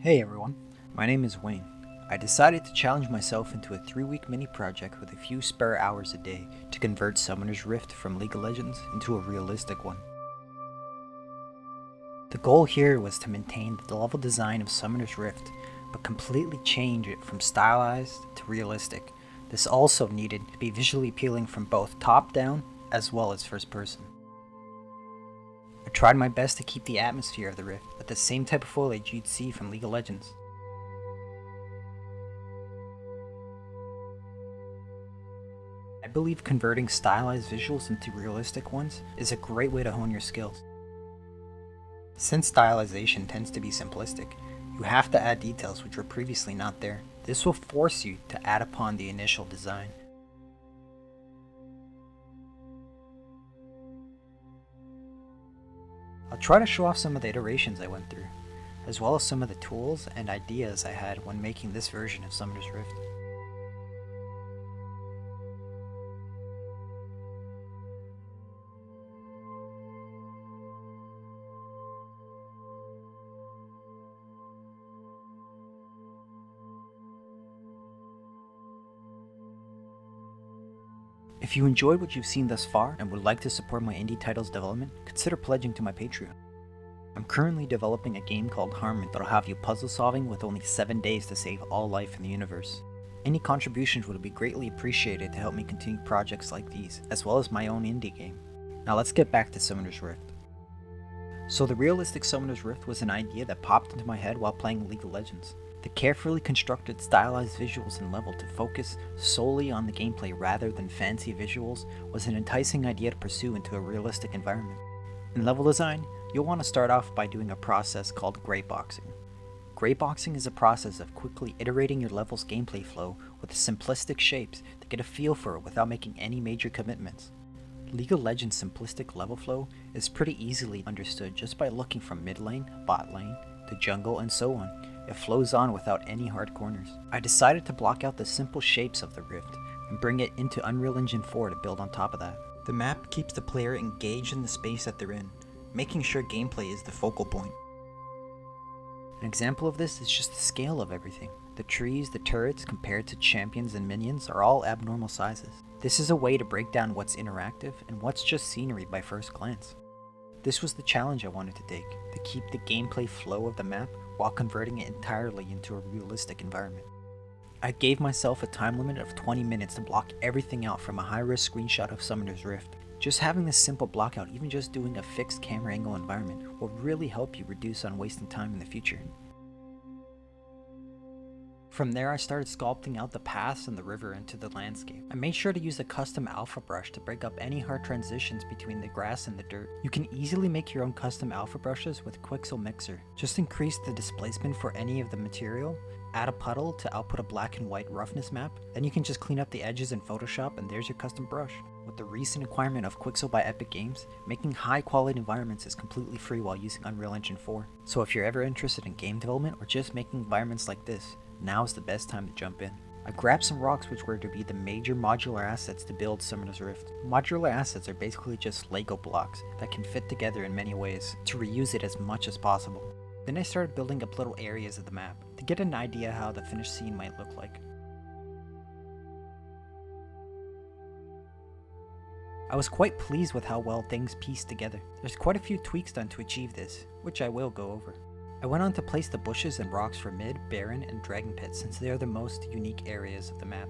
Hey everyone, my name is Wayne. I decided to challenge myself into a 3-week mini project with a few spare hours a day to convert Summoner's Rift from League of Legends into a realistic one. The goal here was to maintain the level design of Summoner's Rift, but completely change it from stylized to realistic. This also needed to be visually appealing from both top-down as well as first person. I tried my best to keep the atmosphere of the Rift, but the same type of foliage you'd see from League of Legends. I believe converting stylized visuals into realistic ones is a great way to hone your skills. Since stylization tends to be simplistic, you have to add details which were previously not there. This will force you to add upon the initial design. I'll try to show off some of the iterations I went through, as well as some of the tools and ideas I had when making this version of Summoner's Rift. If you enjoyed what you've seen thus far and would like to support my indie title's development, consider pledging to my Patreon. I'm currently developing a game called Harmon that'll have you puzzle solving with only 7 days to save all life in the universe. Any contributions would be greatly appreciated to help me continue projects like these, as well as my own indie game. Now let's get back to Summoner's Rift. So the realistic Summoner's Rift was an idea that popped into my head while playing League of Legends. The carefully constructed stylized visuals and level to focus solely on the gameplay rather than fancy visuals was an enticing idea to pursue into a realistic environment. In level design, you'll want to start off by doing a process called grayboxing. Grayboxing is a process of quickly iterating your level's gameplay flow with simplistic shapes to get a feel for it without making any major commitments. League of Legends' simplistic level flow is pretty easily understood just by looking from mid lane, bot lane, to jungle and so on. It flows on without any hard corners. I decided to block out the simple shapes of the Rift and bring it into Unreal Engine 4 to build on top of that. The map keeps the player engaged in the space that they're in, making sure gameplay is the focal point. An example of this is just the scale of everything. The trees, the turrets compared to champions and minions are all abnormal sizes. This is a way to break down what's interactive and what's just scenery by first glance. This was the challenge I wanted to take, to keep the gameplay flow of the map while converting it entirely into a realistic environment. I gave myself a time limit of 20 minutes to block everything out from a high-risk screenshot of Summoner's Rift. Just having this simple block out, even just doing a fixed camera angle environment, will really help you reduce on wasting time in the future. From there, I started sculpting out the paths and the river into the landscape. I made sure to use a custom alpha brush to break up any hard transitions between the grass and the dirt. You can easily make your own custom alpha brushes with Quixel Mixer. Just increase the displacement for any of the material, add a puddle to output a black and white roughness map, then you can just clean up the edges in Photoshop and there's your custom brush. With the recent acquirement of Quixel by Epic Games, making high quality environments is completely free while using Unreal Engine 4. So if you're ever interested in game development or just making environments like this, now is the best time to jump in. I grabbed some rocks which were to be the major modular assets to build Summoner's Rift. Modular assets are basically just Lego blocks that can fit together in many ways to reuse it as much as possible. Then I started building up little areas of the map to get an idea how the finished scene might look like. I was quite pleased with how well things pieced together. There's quite a few tweaks done to achieve this, which I will go over. I went on to place the bushes and rocks for Mid, Baron, and Dragon Pit since they are the most unique areas of the map.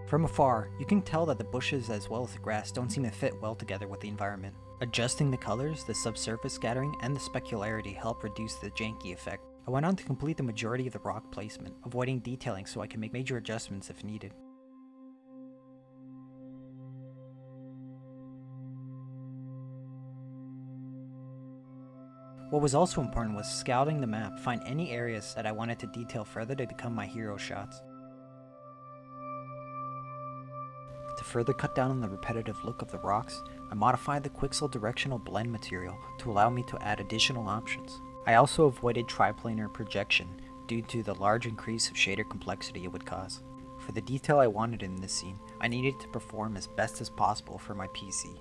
From afar, you can tell that the bushes as well as the grass don't seem to fit well together with the environment. Adjusting the colors, the subsurface scattering, and the specularity help reduce the janky effect. I went on to complete the majority of the rock placement, avoiding detailing so I can make major adjustments if needed. What was also important was scouting the map, find any areas that I wanted to detail further to become my hero shots. To further cut down on the repetitive look of the rocks, I modified the Quixel directional blend material to allow me to add additional options. I also avoided triplanar projection due to the large increase of shader complexity it would cause. For the detail I wanted in this scene, I needed to perform as best as possible for my PC.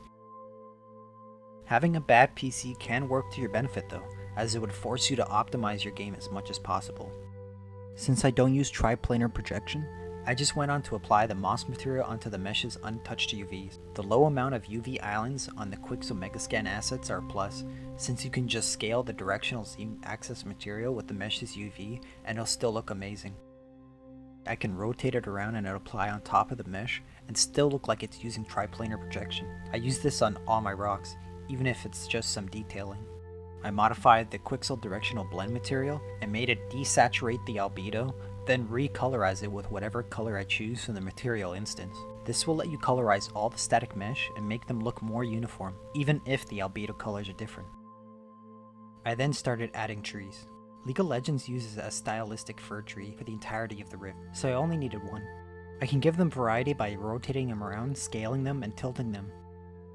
Having a bad PC can work to your benefit though, as it would force you to optimize your game as much as possible. Since I don't use triplanar projection, I just went on to apply the moss material onto the mesh's untouched UVs. The low amount of UV islands on the Quixel Megascan assets are a plus, since you can just scale the directional Z-axis material with the mesh's UV and it'll still look amazing. I can rotate it around and it'll apply on top of the mesh and still look like it's using triplanar projection. I use this on all my rocks, even if it's just some detailing. I modified the Quixel directional blend material and made it desaturate the albedo, then recolorize it with whatever color I choose from the material instance. This will let you colorize all the static mesh and make them look more uniform, even if the albedo colors are different. I then started adding trees. League of Legends uses a stylistic fir tree for the entirety of the rift, so I only needed one. I can give them variety by rotating them around, scaling them, and tilting them.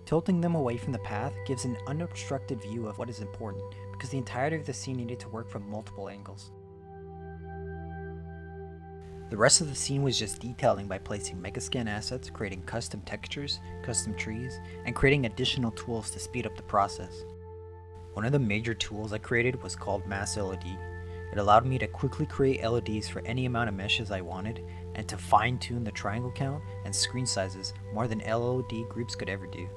Tilting them away from the path gives an unobstructed view of what is important, because the entirety of the scene needed to work from multiple angles. The rest of the scene was just detailing by placing Megascan assets, creating custom textures, custom trees, and creating additional tools to speed up the process. One of the major tools I created was called Mass LED. It allowed me to quickly create LEDs for any amount of meshes I wanted, and to fine-tune the triangle count and screen sizes more than LED groups could ever do.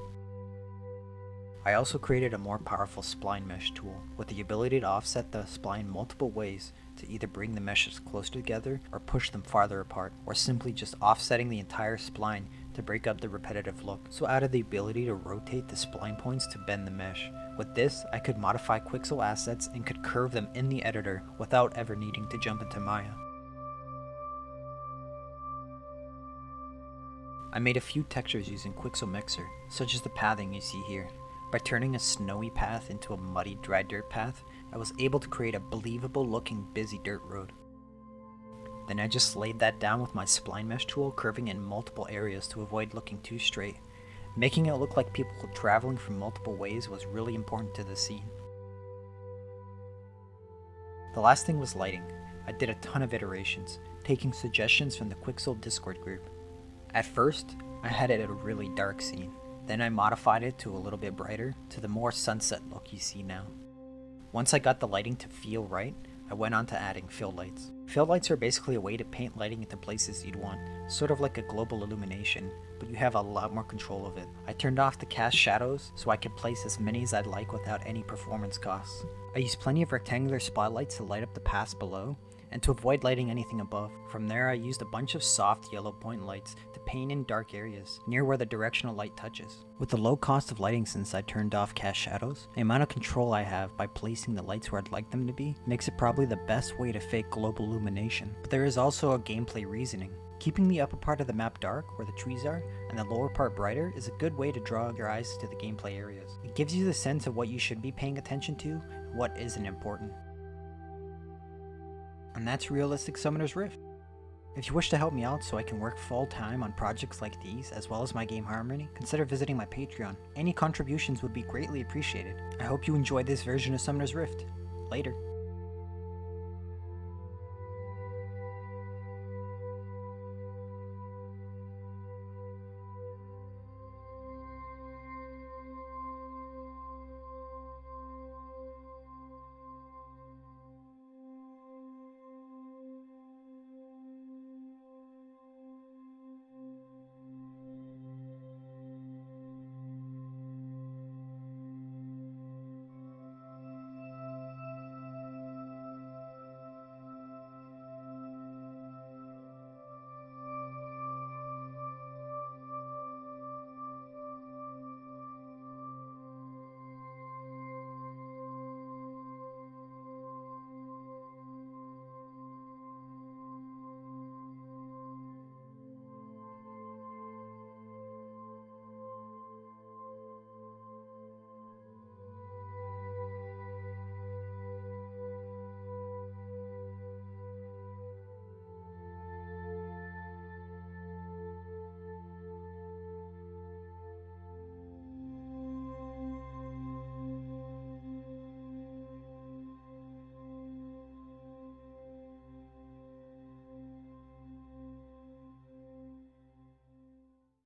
I also created a more powerful spline mesh tool, with the ability to offset the spline multiple ways to either bring the meshes closer together or push them farther apart, or simply just offsetting the entire spline to break up the repetitive look. So I added the ability to rotate the spline points to bend the mesh. With this, I could modify Quixel assets and could curve them in the editor without ever needing to jump into Maya. I made a few textures using Quixel Mixer, such as the pathing you see here. By turning a snowy path into a muddy, dry dirt path, I was able to create a believable looking busy dirt road. Then I just laid that down with my spline mesh tool, curving in multiple areas to avoid looking too straight. Making it look like people traveling from multiple ways was really important to the scene. The last thing was lighting. I did a ton of iterations, taking suggestions from the Quixel Discord group. At first, I had it a really dark scene. Then I modified it to a little bit brighter, to the more sunset look you see now. Once I got the lighting to feel right, I went on to adding fill lights. Fill lights are basically a way to paint lighting into places you'd want, sort of like a global illumination, but you have a lot more control of it. I turned off the cast shadows so I could place as many as I'd like without any performance costs. I used plenty of rectangular spotlights to light up the paths below, and to avoid lighting anything above. From there, I used a bunch of soft yellow point lights to paint in dark areas, near where the directional light touches. With the low cost of lighting since I turned off cast shadows, the amount of control I have by placing the lights where I'd like them to be makes it probably the best way to fake global illumination. But there is also a gameplay reasoning. Keeping the upper part of the map dark, where the trees are, and the lower part brighter is a good way to draw your eyes to the gameplay areas. It gives you the sense of what you should be paying attention to, and what isn't important. And that's Realistic Summoner's Rift. If you wish to help me out so I can work full-time on projects like these, as well as my game Harmony, consider visiting my Patreon. Any contributions would be greatly appreciated. I hope you enjoyed this version of Summoner's Rift. Later.